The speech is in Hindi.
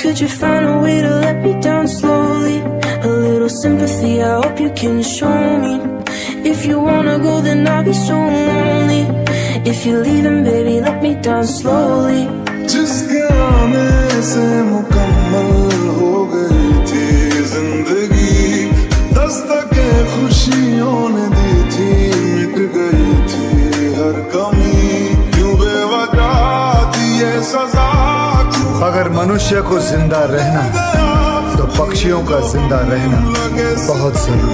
Could you find a way to let me down slowly? A little sympathy, I hope you can show me. If you wanna go, then I'll be so lonely. If you're leaving, baby, let me down slowly. जिसके आने से मुकम्मल हो गई थी जिंदगी, दस्तके खुशियों ने दी थी, मिट गई थी हर कमी, क्यों बेवजह दी ये सजा। अगर मनुष्य को जिंदा रहना तो पक्षियों का जिंदा रहना बहुत जरूरी।